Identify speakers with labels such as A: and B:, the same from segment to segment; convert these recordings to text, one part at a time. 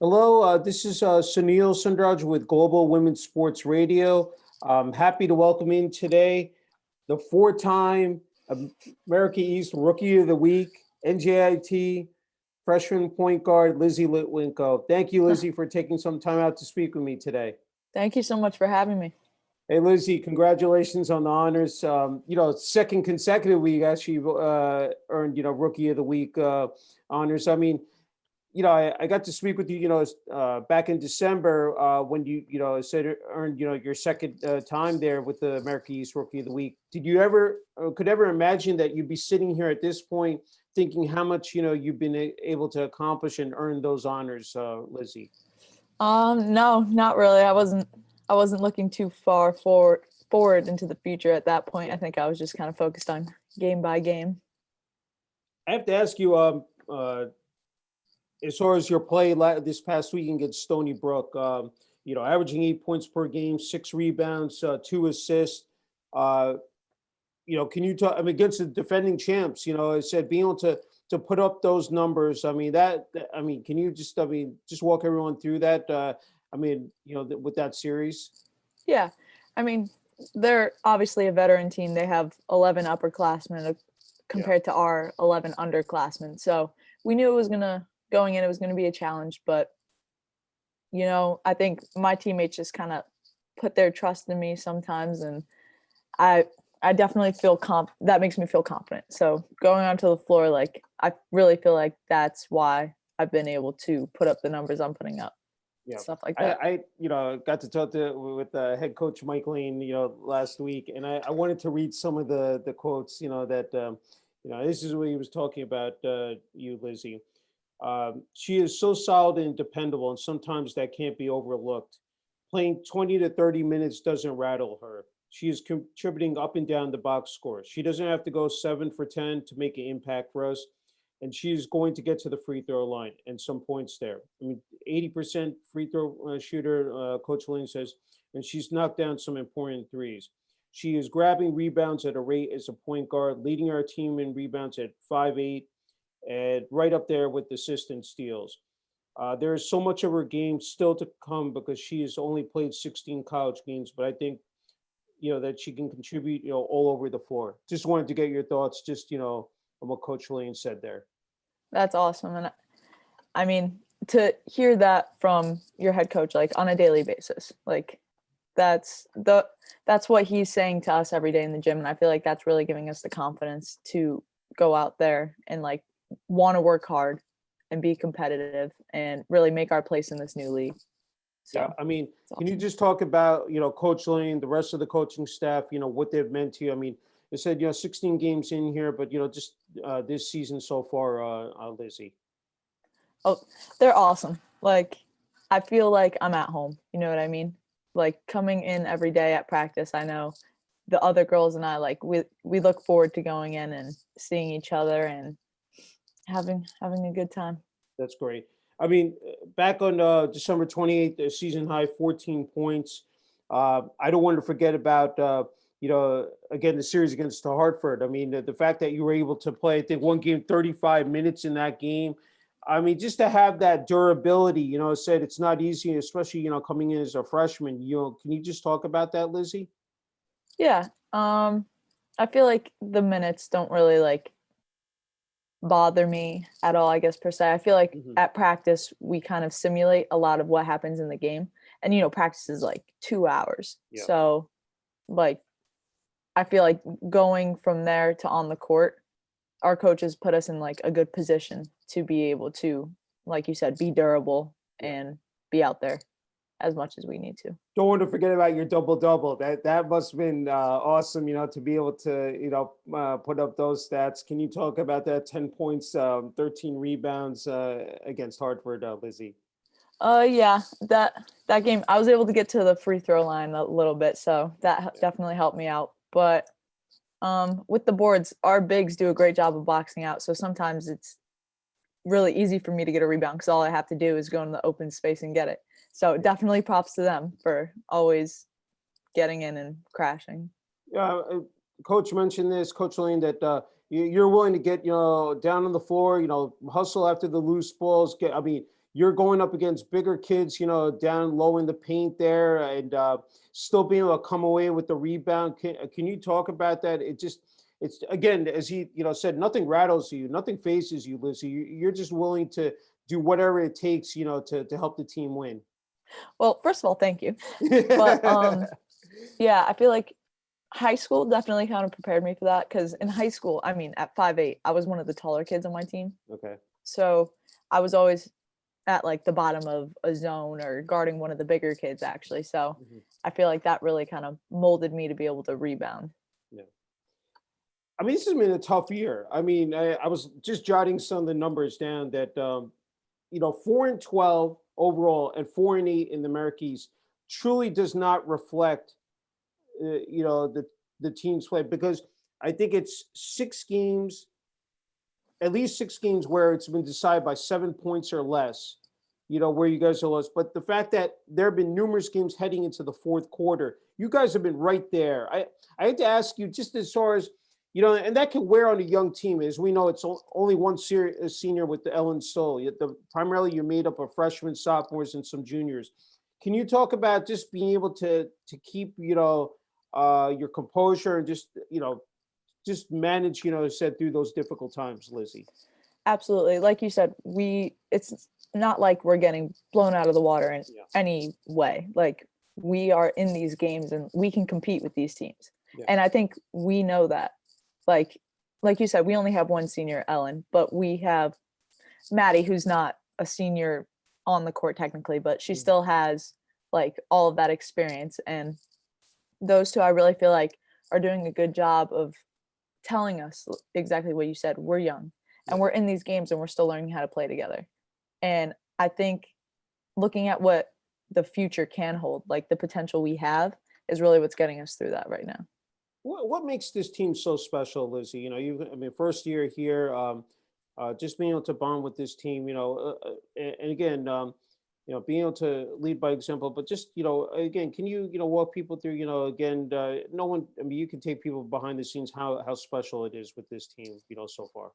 A: Hello, this is Sunil Sunder Raj with Global Women's Sports Radio. I'm happy to welcome in today the four-time America East Rookie of the Week, NJIT freshman point guard, Lyzi Litwinko. Thank you, Lyzi, for taking some time out to speak with me today.
B: Thank you so much for having me.
A: Hey, Lyzi, congratulations on the honors. Second consecutive week, actually earned, Rookie of the Week honors. I got to speak with you, back in December when said earned, your second time there with the America East Rookie of the Week. Did you could ever imagine that you'd be sitting here at this point thinking how much, you've been able to accomplish and earn those honors, Lyzi?
B: No, not really. I wasn't looking too far forward into the future at that point. I think I was just kind of focused on game by game.
A: I have to ask you, as far as your play this past week against Stony Brook, averaging 8 points per game, 6 rebounds, 2 assists. Can you talk? Against the defending champs, I said being able to put up those numbers. Can you just walk everyone through that? With that series.
B: Yeah, I mean, they're obviously a veteran team. They have 11 upperclassmen compared to our 11 underclassmen. So we knew it was going in, it was going to be a challenge, but I think my teammates just kind of put their trust in me sometimes, and I definitely feel that makes me feel confident. So going onto the floor, I really feel like that's why I've been able to put up the numbers I'm putting up.
A: Yeah,
B: stuff like that.
A: I got to talk with head coach Mike Lane, last week, and I wanted to read some of the quotes, that this is what he was talking about, you, Lyzi. She is so solid and dependable, and sometimes that can't be overlooked. Playing 20 to 30 minutes doesn't rattle her. She is contributing up and down the box score. She doesn't have to go 7 for 10 to make an impact for us, and she's going to get to the free throw line and some points there. 80% free throw shooter, Coach Lane says, and she's knocked down some important threes. She is grabbing rebounds at a rate as a point guard, leading our team in rebounds at 5'8", and right up there with assists and steals. There is so much of her game still to come because she has only played 16 college games, but I think, that she can contribute, all over the floor. Just wanted to get your thoughts, on what Coach Lane said there.
B: That's awesome. And I mean, to hear that from your head coach, on a daily basis, that's what he's saying to us every day in the gym. And I feel like that's really giving us the confidence to go out there and want to work hard and be competitive and really make our place in this new league. So,
A: yeah,
B: awesome.
A: Can you just talk about, Coach Lane, the rest of the coaching staff, what they've meant to you? You said, 16 games in here, but, just this season so far, Lyzi.
B: Oh, they're awesome. I feel like I'm at home. You know what I mean? Coming in every day at practice, I know the other girls and I, we look forward to going in and seeing each other and having a good time.
A: That's great. Back on December 28th, the season high, 14 points. I don't want to forget about, again, the series against Hartford. The fact that you were able to play, I think, one game, 35 minutes in that game. Just to have that durability, said it's not easy, especially, coming in as a freshman. Can you just talk about that, Lyzi?
B: Yeah. I feel like the minutes don't really bother me at all, I guess, per se. I feel like at practice we kind of simulate a lot of what happens in the game, and practice is 2 hours. Yeah. So I feel like going from there to on the court, our coaches put us in a good position to be able to, like you said, be durable and be out there as much as we need to.
A: Don't want to forget about your double-double. That must have been awesome, to be able to, put up those stats. Can you talk about that? 10 points, 13 rebounds against Hartford, Lyzi?
B: Yeah, that game, I was able to get to the free throw line a little bit, so that definitely helped me out. But with the boards, our bigs do a great job of boxing out, so sometimes it's really easy for me to get a rebound because all I have to do is go in the open space and get it. So definitely props to them for always getting in and crashing.
A: Yeah, Coach mentioned this, Coach Lane, that you're willing to get down on the floor, hustle after the loose balls. you're going up against bigger kids, you know, down low in the paint there, and still being able to come away with the rebound. Can you talk about that? It's again, as he, you know, said, nothing rattles you, nothing phases you, Lizzie. You're just willing to do whatever it takes, you know, to help the team win.
B: Well, first of all, thank you. But yeah, I feel like high school definitely kind of prepared me for that, because in high school, I mean, at 5'8", I was one of the taller kids on my team.
A: Okay.
B: So I was always at like the bottom of a zone or guarding one of the bigger kids, actually. So I feel like that really kind of molded me to be able to rebound.
A: Yeah. I mean, this has been a tough year. I mean, I was just jotting some of the numbers down that, you know, 4-12 overall and 4-8 in the Americas truly does not reflect, you know, the team's play, because I think it's 6 games, at least 6 games where it's been decided by 7 points or less, you know, where you guys are lost. But the fact that there have been numerous games heading into the fourth quarter, you guys have been right there. I had to ask you, just as far as, you know, and that can wear on a young team. As we know, it's only one senior with the Ellen Stoll. Primarily, you're made up of freshmen, sophomores, and some juniors. Can you talk about just being able to keep, you know, your composure and just, you know, just manage, you know, said through those difficult times, Lizzie?
B: Absolutely. Like you said, it's not like we're getting blown out of the water in any way. Like, we are in these games and we can compete with these teams. Yeah. And I think we know that. Like you said, we only have one senior, Ellen, but we have Maddie, who's not a senior on the court technically, but she still has like all of that experience. And those two, I really feel like, are doing a good job of telling us exactly what you said. We're young and we're in these games and we're still learning how to play together. And I think looking at what the future can hold, like the potential we have, is really what's getting us through that right now.
A: What makes this team so special, Lizzie? You know, I mean, first year here, just being able to bond with this team, you know, and again, you know, being able to lead by example, but just, you know, again, can you, you know, walk people through, you know, again, no one, I mean, you can take people behind the scenes, how special it is with this team, you know, so far.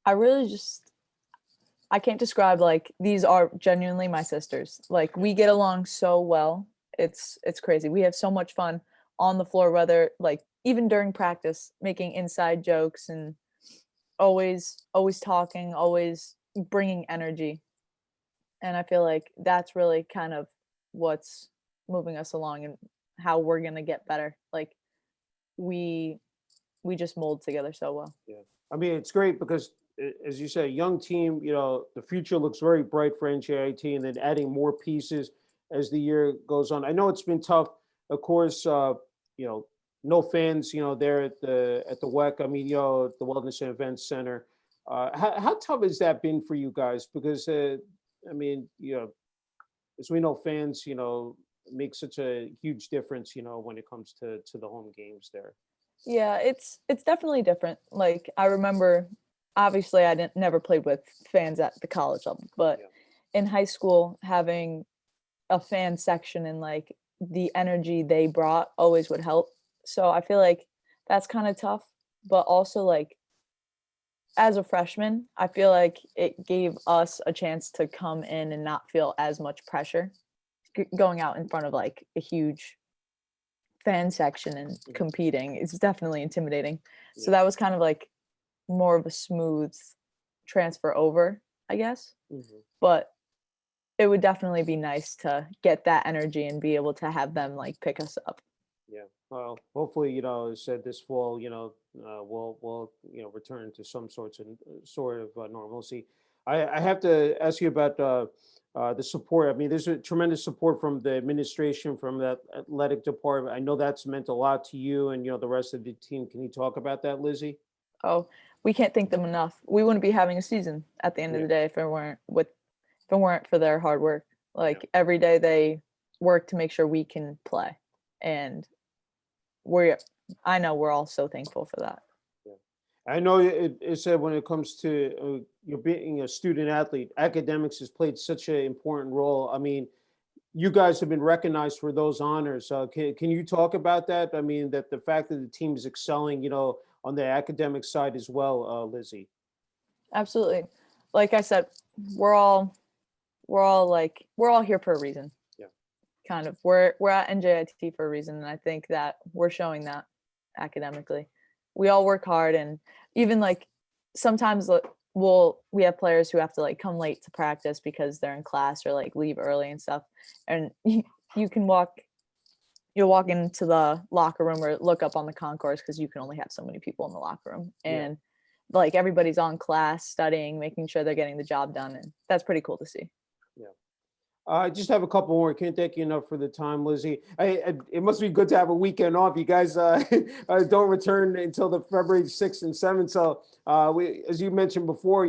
B: I can't describe, like, these are genuinely my sisters. Like, we get along so well. It's crazy. We have so much fun on the floor, whether like even during practice, making inside jokes and always talking, always bringing energy. And I feel like that's really kind of what's moving us along and how we're going to get better. Like, we just mold together so well.
A: Yeah. I mean, it's great because, as you say, young team, you know, the future looks very bright for NJIT, and then adding more pieces as the year goes on. I know it's been tough, of course, you know, no fans, you know, there at the WEC. I mean, you know, the Wellness and Events Center. How tough has that been for you guys? Because, I mean, you know, as we know, fans, you know, make such a huge difference, you know, when it comes to the home games there.
B: Yeah, it's definitely different. Like, I remember, obviously, I never played with fans at the college level, but in high school, having a fan section and like the energy they brought always would help. So I feel like that's kind of tough, but also, like, as a freshman, I feel like it gave us a chance to come in and not feel as much pressure going out in front of like a huge fan section and competing. It's definitely intimidating. So that was kind of like more of a smooth transfer over, I guess. But it would definitely be nice to get that energy and be able to have them like pick us up.
A: Yeah. Well, hopefully, you know, as said, this fall, you know, we'll you know, return to some sort of normalcy. I have to ask you about the support. I mean, there's a tremendous support from the administration, from that athletic department. I know that's meant a lot to you and, you know, the rest of the team. Can you talk about that, Lizzie?
B: Oh, we can't thank them enough. We wouldn't be having a season at the end of the day if it weren't for their hard work. Like, every day they work to make sure we can play, and I know we're all so thankful for that.
A: I know it said when it comes to you being a student athlete, academics has played such an important role. I mean, you guys have been recognized for those honors. Can you talk about that? I mean, that the fact that the team is excelling, you know, on the academic side as well, Lizzie.
B: Absolutely. Like I said, we're all we're all here for a reason.
A: Yeah.
B: Kind of. We're at NJIT for a reason, and I think that we're showing that academically. We all work hard, and even like sometimes we have players who have to like come late to practice because they're in class or like leave early and stuff. And you'll walk into the locker room or look up on the concourse because you can only have so many people in the locker room. And like everybody's on class, studying, making sure they're getting the job done. And that's pretty cool to see.
A: Yeah. I just have a couple more. Can't thank you enough for the time, Lyzi. It must be good to have a weekend off. You guys don't return until the February 6th and 7th. So as you mentioned before,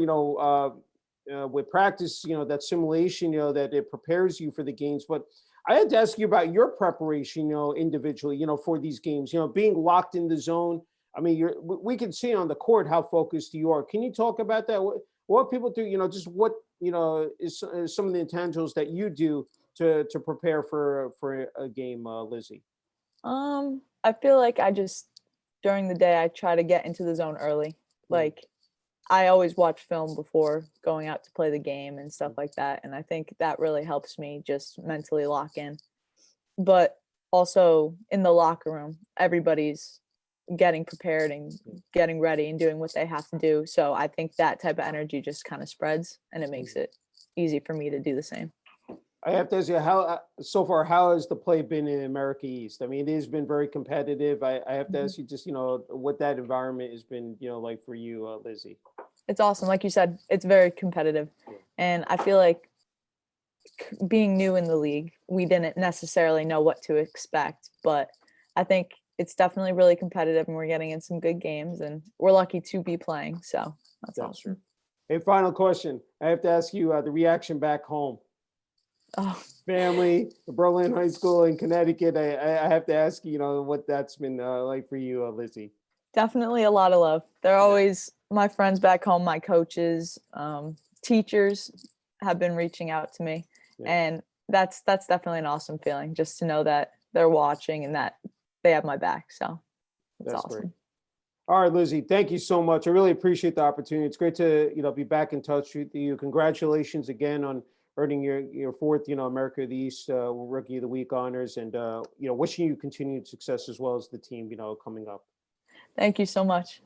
A: with practice, that simulation, that it prepares you for the games. But I had to ask you about your preparation, individually, for these games, being locked in the zone. I mean, we can see on the court how focused you are. Can you talk about that? What people do, just what, is some of the intangibles that you do to prepare for a game, Lyzi?
B: I feel like during the day, I try to get into the zone early. Like I always watch film before going out to play the game and stuff like that. And I think that really helps me just mentally lock in. But also in the locker room, everybody's getting prepared and getting ready and doing what they have to do. So I think that type of energy just kind of spreads, and it makes it easy for me to do the same.
A: I have to ask you, how has the play been in America East? I mean, it has been very competitive. I have to ask you just, what that environment has been, like for you, Lyzi.
B: It's awesome. Like you said, it's very competitive. And I feel like being new in the league, we didn't necessarily know what to expect, but I think it's definitely really competitive, and we're getting in some good games, and we're lucky to be playing. So that's awesome.
A: True. Hey, final question. I have to ask you the reaction back home.
B: Oh.
A: Family, Berlin High School in Connecticut. I have to ask you, what that's been like for you, Lyzi.
B: Definitely a lot of love. They're always my friends back home, my coaches, teachers have been reaching out to me. And that's definitely an awesome feeling, just to know that they're watching and that they have my back. So that's awesome.
A: Great. All right, Lyzi, thank you so much. I really appreciate the opportunity. It's great to, be back in touch with you. Congratulations again on earning your fourth, America of the East Rookie of the Week honors, and, wishing you continued success as well as the team, coming up.
B: Thank you so much.